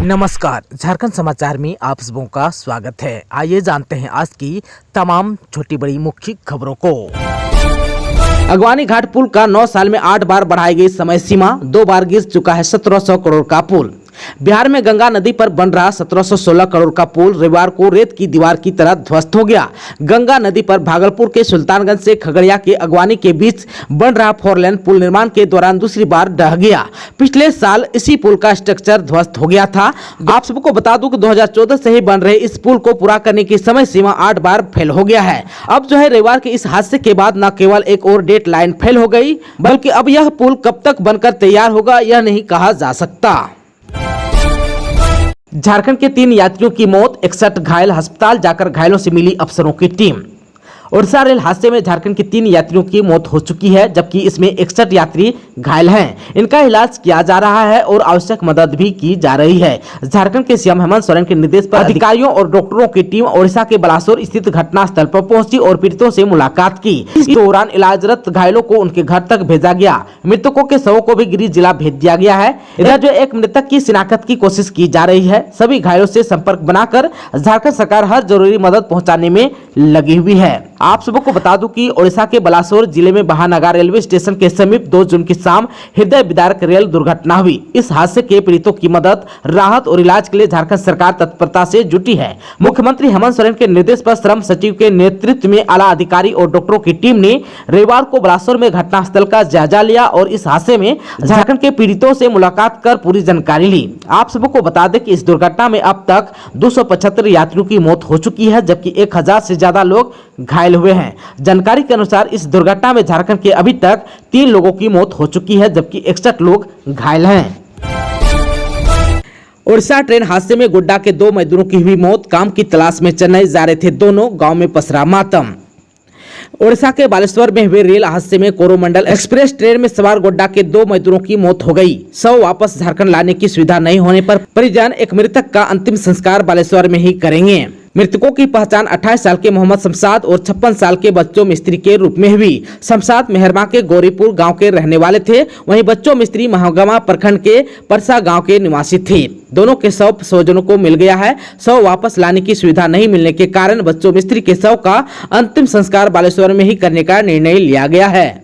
नमस्कार, झारखंड समाचार में आप सबों का स्वागत है। आइए जानते हैं आज की तमाम छोटी बड़ी मुख्य खबरों को। अगवानी घाट पुल का 9 साल में 8 बार बढ़ाई गई समय सीमा, 2 बार गिर चुका है 1700 करोड़ का पुल। बिहार में गंगा नदी पर बन रहा 1716 करोड़ का पुल रविवार को रेत की दीवार की तरह ध्वस्त हो गया। गंगा नदी पर भागलपुर के सुल्तानगंज से खगड़िया के अगवानी के बीच बन रहा 4 लेन पुल निर्माण के दौरान दूसरी बार ढह गया। पिछले साल इसी पुल का स्ट्रक्चर ध्वस्त हो गया था। आप सबको बता दूं कि 2014 से ही बन रहे इस पुल को पूरा करने की समय सीमा 8 बार फेल हो गया है। अब जो है रविवार के इस हादसे के बाद न केवल एक और डेट लाइन फेल हो गई, बल्कि अब यह पुल कब तक बनकर तैयार होगा यह नहीं कहा जा सकता। झारखंड के 3 यात्रियों की मौत, 61 घायल, अस्पताल जाकर घायलों से मिली अफसरों की टीम। ओडिशा रेल हादसे में झारखंड के 3 यात्रियों की मौत हो चुकी है, जबकि इसमें 61 यात्री घायल हैं। इनका इलाज किया जा रहा है और आवश्यक मदद भी की जा रही है। झारखंड के सीएम हेमंत सोरेन के निर्देश पर अधिकारियों और डॉक्टरों की टीम ओडिशा के बालासोर स्थित घटनास्थल पर पहुंची और पीड़ितों से मुलाकात की। इस दौरान इलाजरत घायलों को उनके घर तक भेजा गया। मृतकों के शवों को भी गृह जिला भेज दिया गया है। इधर जो एक मृतक की शिनाख्त की कोशिश की जा रही है। सभी घायलों से संपर्क बनाकर झारखंड सरकार हर जरूरी मदद पहुँचाने में लगी हुई है। आप सबको बता दूं कि ओडिशा के बालासोर जिले में बहानागा रेलवे स्टेशन के समीप 2 जून की शाम हृदय विदारक रेल दुर्घटना हुई। इस हादसे के पीड़ितों की मदद, राहत और इलाज के लिए झारखंड सरकार तत्परता से जुटी है। मुख्यमंत्री हेमंत सोरेन के निर्देश पर श्रम सचिव के नेतृत्व में आला अधिकारी और डॉक्टरों की टीम ने रविवार को बालासोर में घटनास्थल का जायजा लिया और इस हादसे में झारखंड के पीड़ितों से मुलाकात कर पूरी जानकारी ली। आप सबको बता दें कि इस दुर्घटना में अब तक 275 यात्रियों की मौत हो चुकी है, जबकि 1000 से ज्यादा लोग घायल हुए हैं। जानकारी के अनुसार इस दुर्घटना में झारखंड के अभी तक 3 लोगों की मौत हो चुकी है, जबकि 61 लोग घायल हैं। ओडिशा ट्रेन हादसे में गोड्डा के 2 मजदूरों की हुई मौत। काम की तलाश में चेन्नई जा रहे थे दोनों, गांव में पसरा मातम। ओडिशा के बालेश्वर में हुए रेल हादसे में कोरोमंडल एक्सप्रेस ट्रेन में सवार गोड्डा के 2 मजदूरों की मौत हो गई। शव वापस झारखंड लाने की सुविधा नहीं होने पर परिजन एक मृतक का अंतिम संस्कार बालेश्वर में ही करेंगे। मृतकों की पहचान 28 साल के मोहम्मद शमशाद और 56 साल के बच्चों मिस्त्री के रूप में हुई। शमशाद मेहरमा के गौरीपुर गांव के रहने वाले थे, वहीं बच्चों मिस्त्री महागामा प्रखंड के परसा गांव के निवासी थे। दोनों के शव स्वजनों को मिल गया है। शव वापस लाने की सुविधा नहीं मिलने के कारण बच्चों मिस्त्री के शव का अंतिम संस्कार बालेश्वर में ही करने का निर्णय लिया गया है।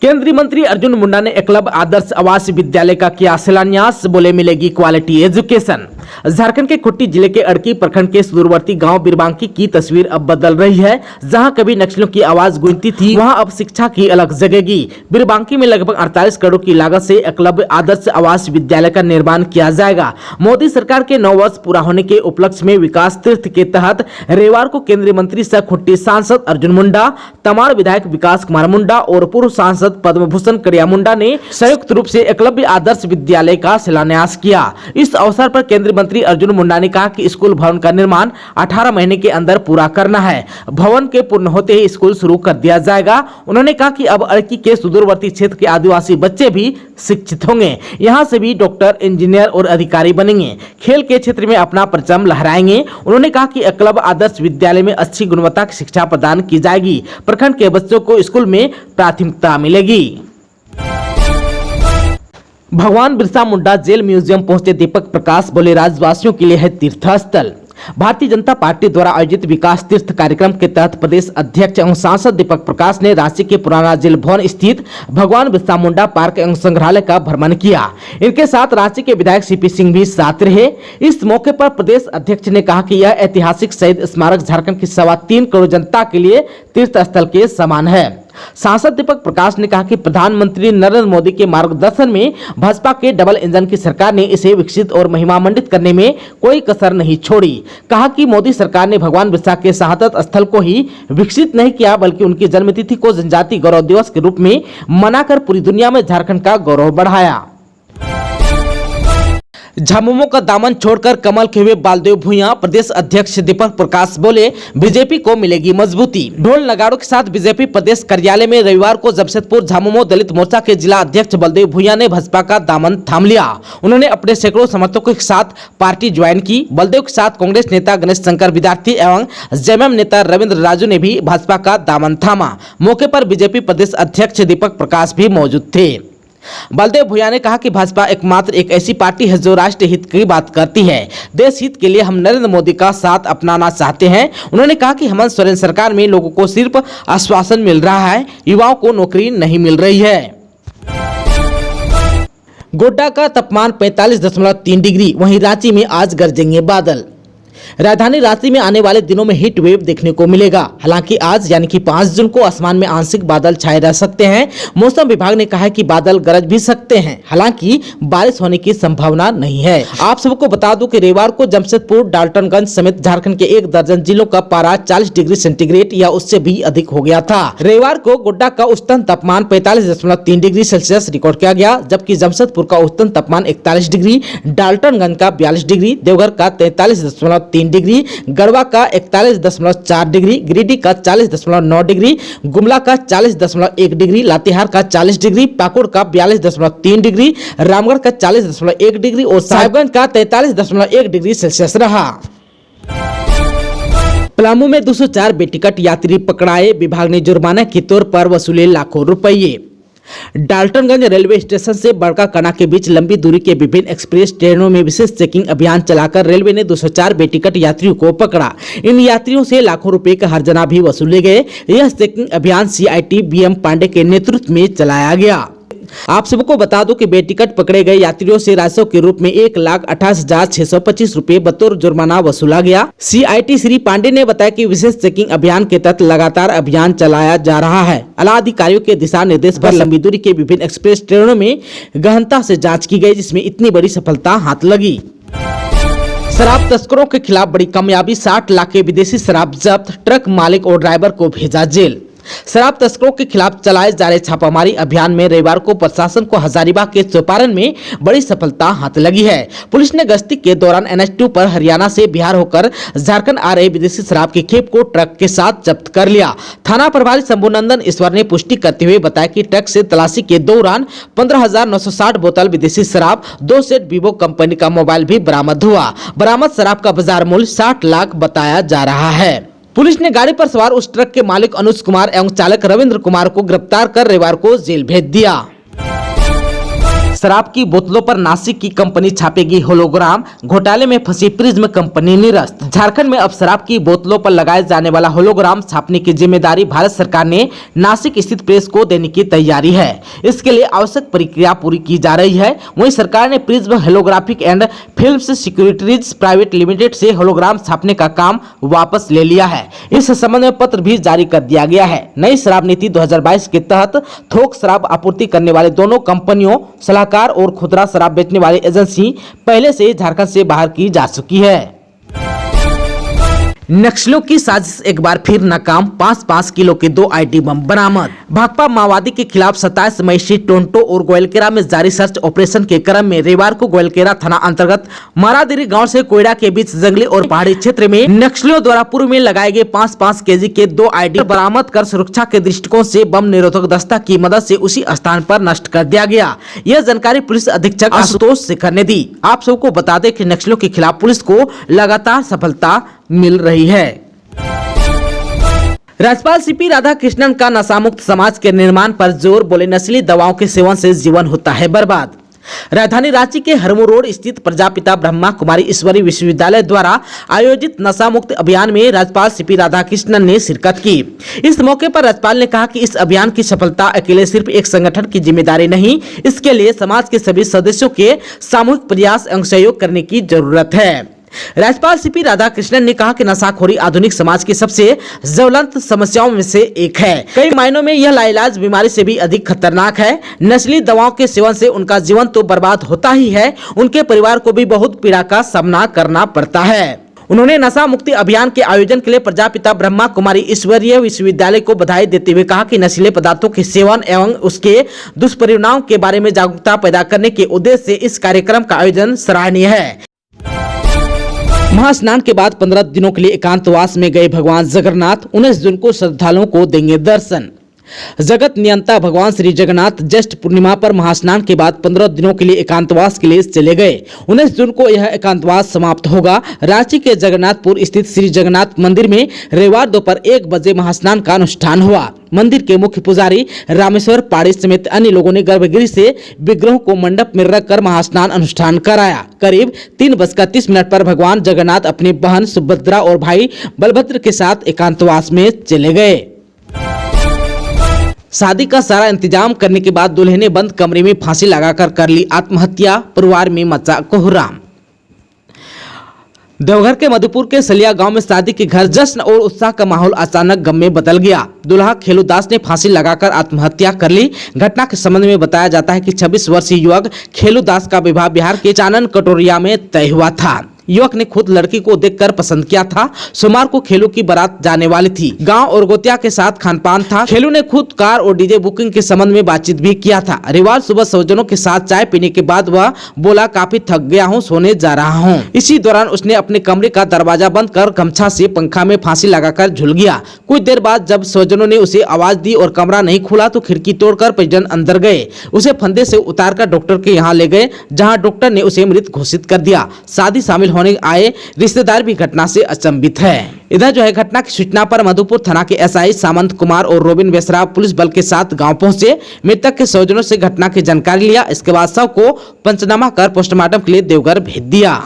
केंद्रीय मंत्री अर्जुन मुंडा ने एकलव्य आदर्श आवासीय विद्यालय का किया शिलान्यास, बोले मिलेगी क्वालिटी एजुकेशन। झारखंड के खुट्टी जिले के अड़की प्रखंड के सुदूरवर्ती गांव बिरबांकी की तस्वीर अब बदल रही है। जहां कभी नक्सलियों की आवाज गूंजती थी, वहां अब शिक्षा की अलग जगेगी। बिरबांकी में लगभग 48 करोड़ की लागत से एकलव्य आदर्श आवासीय विद्यालय का निर्माण किया जाएगा। मोदी सरकार के 9 वर्ष पूरा होने के उपलक्ष्य में विकास तीर्थ के तहत रविवार को केंद्रीय मंत्री सह खुट्टी सांसद अर्जुन मुंडा, तमाड़ विधायक विकास कुमार मुंडा और पूर्व सांसद पद्म भूषण कड़िया मुंडा ने संयुक्त रूप से एकलव्य आदर्श विद्यालय का शिलान्यास किया। इस अवसर पर केंद्रीय मंत्री अर्जुन मुंडा ने कहा कि स्कूल भवन का निर्माण 18 महीने के अंदर पूरा करना है। भवन के पूर्ण होते ही स्कूल शुरू कर दिया जाएगा। उन्होंने कहा कि अब अड़की के सुदूरवर्ती क्षेत्र के आदिवासी बच्चे भी शिक्षित होंगे। यहाँ से भी डॉक्टर, इंजीनियर और अधिकारी बनेंगे। खेल के क्षेत्र में अपना परचम लहराएंगे। उन्होंने कहा कि एकलव्य आदर्श विद्यालय में अच्छी गुणवत्ता की शिक्षा प्रदान की जाएगी। प्रखंड के बच्चों को स्कूल में प्राथमिकता मिलेगी। भगवान बिरसा मुंडा जेल म्यूजियम पहुंचे दीपक प्रकाश, बोले राज्यवासियों के लिए है तीर्थस्थल। भारतीय जनता पार्टी द्वारा आयोजित विकास तीर्थ कार्यक्रम के तहत प्रदेश अध्यक्ष एवं सांसद दीपक प्रकाश ने रांची के पुराना जेल भवन स्थित भगवान बिरसा मुंडा पार्क एवं संग्रहालय का भ्रमण किया। इनके साथ रांची के विधायक सीपी सिंह भी साथ रहे। इस मौके पर प्रदेश अध्यक्ष ने कहा कि यह ऐतिहासिक शहीद स्मारक झारखंड की 3.25 करोड़ जनता के लिए तीर्थ स्थल के समान है। सांसद दीपक प्रकाश ने कहा कि प्रधानमंत्री नरेंद्र मोदी के मार्गदर्शन में भाजपा के डबल इंजन की सरकार ने इसे विकसित और महिमामंडित करने में कोई कसर नहीं छोड़ी। कहा कि मोदी सरकार ने भगवान बिरसा के शहादत स्थल को ही विकसित नहीं किया, बल्कि उनकी जन्मतिथि को जनजाति गौरव दिवस के रूप में मनाकर पूरी दुनिया में झारखंड का गौरव बढ़ाया। झामुमो का दामन छोड़कर कमल के हुए बालदेव भुइयां, प्रदेश अध्यक्ष दीपक प्रकाश बोले बीजेपी को मिलेगी मजबूती। ढोल नगाड़ों के साथ बीजेपी प्रदेश कार्यालय में रविवार को जमशेदपुर झामुमो दलित मोर्चा के जिला अध्यक्ष बलदेव भुइयां ने भाजपा का दामन थाम लिया। उन्होंने अपने सैकड़ों समर्थकों के साथ पार्टी ज्वाइन की। बलदेव के साथ कांग्रेस नेता गणेश शंकर विद्यार्थी एवं जेएमएम नेता रविंद्र राजू ने भी भाजपा का दामन थामा। मौके पर बीजेपी प्रदेश अध्यक्ष दीपक प्रकाश भी मौजूद थे। बलदेव भुइयां ने कहा कि भाजपा एकमात्र एक ऐसी पार्टी है जो राष्ट्र हित की बात करती है। देश हित के लिए हम नरेंद्र मोदी का साथ अपनाना चाहते हैं। उन्होंने कहा कि हेमंत सोरेन सरकार में लोगों को सिर्फ आश्वासन मिल रहा है, युवाओं को नौकरी नहीं मिल रही है। गोड्डा का तापमान 45.3 डिग्री, वहीं रांची में आज गरजेंगे बादल। राजधानी रांची में आने वाले दिनों में हीट वेव देखने को मिलेगा। हालांकि आज यानी कि 5 जून को आसमान में आंशिक बादल छाए रह सकते हैं। मौसम विभाग ने कहा है कि बादल गरज भी सकते हैं, हालांकि बारिश होने की संभावना नहीं है। आप सबको बता दूं कि रविवार को जमशेदपुर, डाल्टनगंज समेत झारखंड के 1 दर्जन जिलों का पारा 40 डिग्री सेंटीग्रेड या उससे भी अधिक हो गया था। रविवार को गोड्डा का उच्चतम तापमान 45.3 डिग्री सेल्सियस रिकॉर्ड किया गया, जबकि जमशेदपुर का उच्चतम तापमान 41 डिग्री, डाल्टनगंज का 42 डिग्री, देवघर का 43.3 डिग्री, गढ़वा का 41.4 डिग्री, गिरिडीह का 40.9 डिग्री, गुमला का 40.1 डिग्री, लातेहार का 40 डिग्री, पाकुड़ का 42.3 डिग्री, रामगढ़ का 40.1 डिग्री और साहिबगंज का 43.1 डिग्री सेल्सियस रहा। पलामू में 204 बेटिकट यात्री पकड़ाए, विभाग ने जुर्माना के तौर पर वसूले लाखों रुपये। डाल्टनगंज रेलवे स्टेशन से बड़का कना के बीच लंबी दूरी के विभिन्न एक्सप्रेस ट्रेनों में विशेष चेकिंग अभियान चलाकर रेलवे ने 204 बेटिकट यात्रियों को पकड़ा। इन यात्रियों से लाखों रुपए का हर्जाना भी वसूले गए। यह चेकिंग अभियान CIT BM पांडे के नेतृत्व में चलाया गया। आप सबको बता दूं कि बेटिकट पकड़े गए यात्रियों से राजस्व के रूप में 1,28,625 रुपए बतौर जुर्माना वसूला गया। CIT श्री पांडे ने बताया कि विशेष चेकिंग अभियान के तहत लगातार अभियान चलाया जा रहा है। आला अधिकारियों के दिशा निर्देश पर लंबी दूरी के विभिन्न एक्सप्रेस ट्रेनों में गहनता से जाँच की गई, जिसमें इतनी बड़ी सफलता हाथ लगी। शराब तस्करों के खिलाफ बड़ी कामयाबी, 60 लाख के विदेशी शराब जब्त, ट्रक मालिक और ड्राइवर को भेजा जेल। शराब तस्करों के खिलाफ चलाए जा रहे छापामारी अभियान में रविवार को प्रशासन को हजारीबाग के चौपारण में बड़ी सफलता हाथ लगी है। पुलिस ने गश्ती के दौरान NH2 पर हरियाणा से बिहार होकर झारखंड आ रहे विदेशी शराब की खेप को ट्रक के साथ जब्त कर लिया। थाना प्रभारी शंभुनंदन ईश्वर ने पुष्टि करते हुए बताया कि ट्रक से तलाशी के दौरान 15,960 बोतल विदेशी शराब, 2 सेट वीवो कंपनी का मोबाइल भी बरामद हुआ। बरामद शराब का बाजार मूल्य 60 लाख बताया जा रहा है। पुलिस ने गाड़ी पर सवार उस ट्रक के मालिक अनुज कुमार एवं चालक रविंद्र कुमार को गिरफ्तार कर रविवार को जेल भेज दिया। शराब की बोतलों पर नासिक की कंपनी छापेगी होलोग्राम, घोटाले में फंसी प्रिज्म कंपनी निरस्त। झारखंड में अब शराब की बोतलों पर लगाए जाने वाला होलोग्राम छापने की जिम्मेदारी भारत सरकार ने नासिक स्थित प्रेस को देने की तैयारी है। इसके लिए आवश्यक प्रक्रिया पूरी की जा रही है। वहीं सरकार ने prism holographic and films securities private limited से होलोग्राम छापने का काम वापस ले लिया है। इस संबंध में पत्र भी जारी कर दिया गया है। नई शराब नीति 2022 के तहत थोक शराब आपूर्ति करने वाले दोनों कंपनियों, सलाहकार और खुदरा शराब बेचने वाली एजेंसी पहले से झारखंड से बाहर की जा चुकी है। नक्सलियों की साजिश एक बार फिर नाकाम, 5-5 किलो के 2 ID बम बरामद। भाकपा माओवादी के खिलाफ 27 मई से टोंटो और गोयलकेरा में जारी सर्च ऑपरेशन के क्रम में रविवार को गोयलकेरा थाना अंतर्गत मारादेरी गांव से कोयड़ा के बीच जंगली और पहाड़ी क्षेत्र में नक्सलियों द्वारा पूर्व में लगाए गए 5-5 केजी के 2 ID बरामद कर सुरक्षा के दृष्टिकोण से बम निरोधक दस्ता की मदद से उसी स्थान पर नष्ट कर दिया गया। यह जानकारी पुलिस अधीक्षक आशुतोष शेखर ने दी। आप सबको बता दें कि नक्सलियों के खिलाफ पुलिस को लगातार सफलता मिल रही है। राज्यपाल CP राधाकृष्णन का नशामुक्त समाज के निर्माण पर जोर, बोले नशीली दवाओं के सेवन से जीवन होता है बर्बाद। राजधानी रांची के हरमू रोड स्थित प्रजापिता ब्रह्मा कुमारी ईश्वरी विश्वविद्यालय द्वारा आयोजित नशा मुक्त अभियान में राज्यपाल CP राधाकृष्णन ने शिरकत की। इस मौके पर राज्यपाल ने कहा कि इस अभियान की सफलता अकेले सिर्फ एक संगठन की जिम्मेदारी नहीं, इसके लिए समाज के सभी सदस्यों के सामूहिक प्रयास एवं सहयोग करने की जरूरत है। राज्यपाल CP राधाकृष्णन ने कहा कि नशाखोरी आधुनिक समाज की सबसे ज्वलंत समस्याओं में से एक है। कई मायनों में यह लाइलाज बीमारी से भी अधिक खतरनाक है। नस्ली दवाओं के सेवन से उनका जीवन तो बर्बाद होता ही है, उनके परिवार को भी बहुत पीड़ा का सामना करना पड़ता है। उन्होंने नशा मुक्ति अभियान के आयोजन के लिए प्रजापिता ब्रह्मा कुमारी ईश्वरीय विश्वविद्यालय को बधाई देते हुए कहा कि नशीले पदार्थों के सेवन एवं उसके दुष्परिणामों के बारे में जागरूकता पैदा करने के उद्देश्य से इस कार्यक्रम का आयोजन सराहनीय है। महास्नान के बाद 15 दिनों के लिए एकांतवास में गए भगवान जगन्नाथ 19 जून को श्रद्धालुओं को देंगे दर्शन। जगत नियंता भगवान श्री जगन्नाथ ज्येष्ठ पूर्णिमा पर महास्नान के बाद 15 दिनों के लिए एकांतवास के लिए चले गए। 19 जून को यह एकांतवास समाप्त होगा। रांची के जगन्नाथपुर स्थित श्री जगन्नाथ मंदिर में रविवार दोपहर 1 बजे महास्नान का अनुष्ठान हुआ। मंदिर के मुख्य पुजारी रामेश्वर पाड़ी समेत अन्य लोगों ने गर्भगृह से विग्रहों को मंडप में रखकर महास्नान अनुष्ठान कराया। करीब 3:30 पर भगवान जगन्नाथ अपनी बहन सुभद्रा और भाई बलभद्र के साथ एकांतवास में चले गए। शादी का सारा इंतजाम करने के बाद दूल्हे ने बंद कमरे में फांसी लगाकर कर ली आत्महत्या। परिवार में मचा कोहराम। देवघर के मधुपुर के सलिया गांव में शादी के घर जश्न और उत्साह का माहौल अचानक गम में बदल गया। दूल्हा खेलू दास ने फांसी लगाकर आत्महत्या कर ली। घटना के संबंध में बताया जाता है कि 26 वर्षीय युवक खेलू दास का विवाह बिहार के चानन कटोरिया में तय हुआ था। युवक ने खुद लड़की को देखकर पसंद किया था। सोमवार को खेलू की बारात जाने वाली थी। गांव और गोतिया के साथ खानपान था। खेलू ने खुद कार और डीजे बुकिंग के संबंध में बातचीत भी किया था। रविवार सुबह स्वजनों के साथ चाय पीने के बाद वह बोला, काफी थक गया हूं, सोने जा रहा हूं। इसी दौरान उसने अपने कमरे का दरवाजा बंद कर गमछा से पंखा में फांसी लगाकर झुल गया। कुछ देर बाद जब स्वजनों ने उसे आवाज दी और कमरा नहीं खुला तो खिड़की तोड़कर परिजन अंदर गए। उसे फंदे से उतारकर डॉक्टर के यहाँ ले गए, जहाँ डॉक्टर ने उसे मृत घोषित कर दिया। शादी शामिल होने आए रिश्तेदार भी घटना से अचंभित है। इधर जो है घटना की सूचना पर मधुपुर थाना के एसआई सामंत कुमार और रोबिन बेसरा पुलिस बल के साथ गांव पहुंचे। मृतक के स्वजनों से घटना की जानकारी लिया। इसके बाद शव को पंचनामा कर पोस्टमार्टम के लिए देवघर भेज दिया।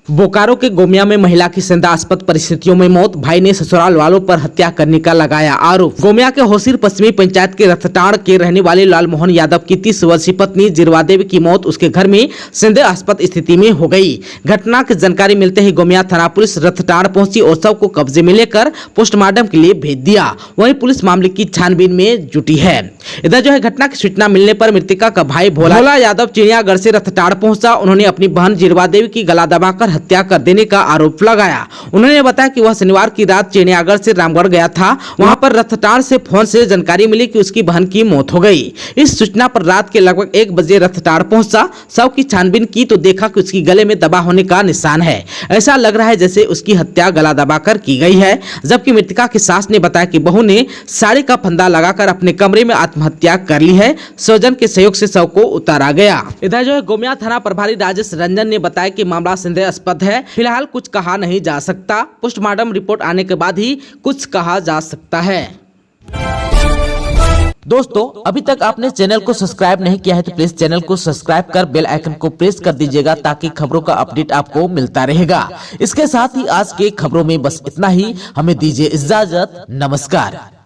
बोकारो के गोमिया में महिला की संदेहास्पद परिस्थितियों में मौत। भाई ने ससुराल वालों पर हत्या करने का लगाया आरोप। गोमिया के होसिर पश्चिमी पंचायत के रथटाड़ के रहने वाले लालमोहन यादव की 30 वर्षीय पत्नी जिरवा देवी की मौत उसके घर में संदेहास्पद स्थिति में हो गई। घटना की जानकारी मिलते ही गोमिया थाना पुलिस रथटाड़ पहुंची और शव को कब्जे में लेकर पोस्टमार्टम के लिए भेज दिया। वहीं पुलिस मामले की छानबीन में जुटी है। इधर जो है घटना की सूचना मिलने पर मृतका का भाई भोला यादव चिड़ियागढ़ से रथटाड़ पहुंचा। उन्होंने अपनी बहन जिरवा देवी की गला दबाकर हत्या कर देने का आरोप लगाया। उन्होंने बताया कि वह शनिवार की रात चिड़ियागढ़ से रामगढ़ गया था। वहां पर रथटाड़ से फोन से जानकारी मिली कि उसकी बहन की मौत हो गई। इस सूचना पर रात के लगभग 1 बजे रथटाड़ पहुंचा। शव की छानबीन की तो देखा कि उसकी गले में दबा होने का निशान है। ऐसा लग रहा है जैसे उसकी हत्या गला दबाकर की गई है। जबकि मृतका की सास ने बताया कि बहू ने साड़ी का फंदा लगाकर अपने कमरे में आत्महत्या कर ली है। स्वजन के सहयोग से शव को उतारा गया। इधर जो है गोमिया थाना प्रभारी राजेश रंजन ने बताया कि मामला संदेहास्पद है। फिलहाल कुछ कहा नहीं जा सकता। पोस्टमार्टम रिपोर्ट आने के बाद ही कुछ कहा जा सकता है। दोस्तों, अभी तक आपने चैनल को सब्सक्राइब नहीं किया है तो प्लीज चैनल को सब्सक्राइब कर बेल आइकन को प्रेस कर दीजिएगा ताकि खबरों का अपडेट आपको मिलता रहेगा। इसके साथ ही आज के खबरों में बस इतना ही। हमें दीजिए इजाजत। नमस्कार।